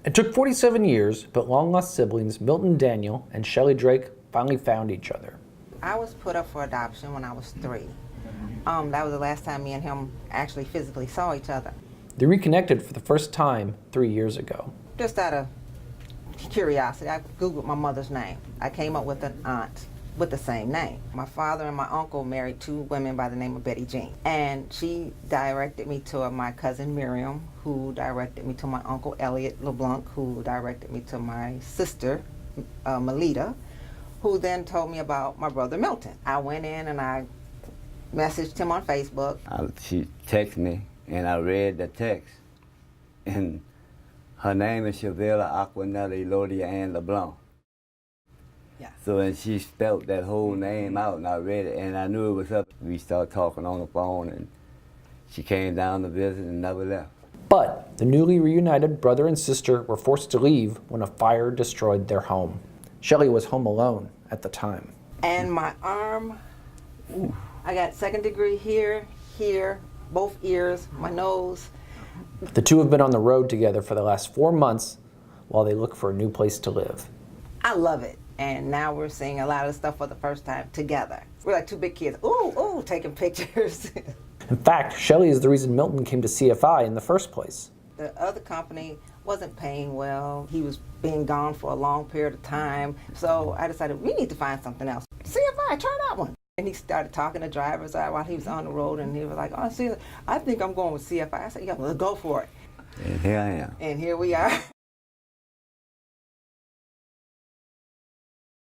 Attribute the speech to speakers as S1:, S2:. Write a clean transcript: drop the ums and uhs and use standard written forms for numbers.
S1: It took 47 years, but long-lost siblings Milton Daniel and Shelley Drake finally found each other.
S2: I was put up for adoption when I was 3. That was the last time me and him actually physically saw each other.
S1: They reconnected for the first time 3 years ago.
S2: Just out of curiosity, I Googled my mother's name. I came up with an aunt with the same name. My father and my uncle married 2 women by the name of Betty Jean. And she directed me to my cousin Miriam, who directed me to my uncle Elliot LeBlanc, who directed me to my sister Melita, who then told me about my brother Milton. I went in and I messaged him on Facebook.
S3: She texted me and I read the text. And her name is Chavilla Aquanella Elodia Ann LeBlanc.
S2: Yeah.
S3: So when she spelled that whole name out and I read it and I knew it was up, we started talking on the phone and she came down to visit and never left.
S1: But the newly reunited brother and sister were forced to leave when a fire destroyed their home. Shelley was home alone at the time.
S2: And my arm, I got 2nd degree here, both ears, my nose.
S1: The two have been on the road together for the last 4 months while they look for a new place to live.
S2: I love it. And now we're seeing a lot of stuff for the first time together. We're like 2 big kids, ooh, taking pictures.
S1: In fact, Shelley is the reason Milton came to CFI in the first place.
S2: The other company wasn't paying well. He was being gone for a long period of time. So I decided we need to find something else. CFI, try that one. And he started talking to drivers while he was on the road, and he was like, oh, see, I think I'm going with CFI. I said, yeah, well, go for it.
S3: And here I am.
S2: And here we are.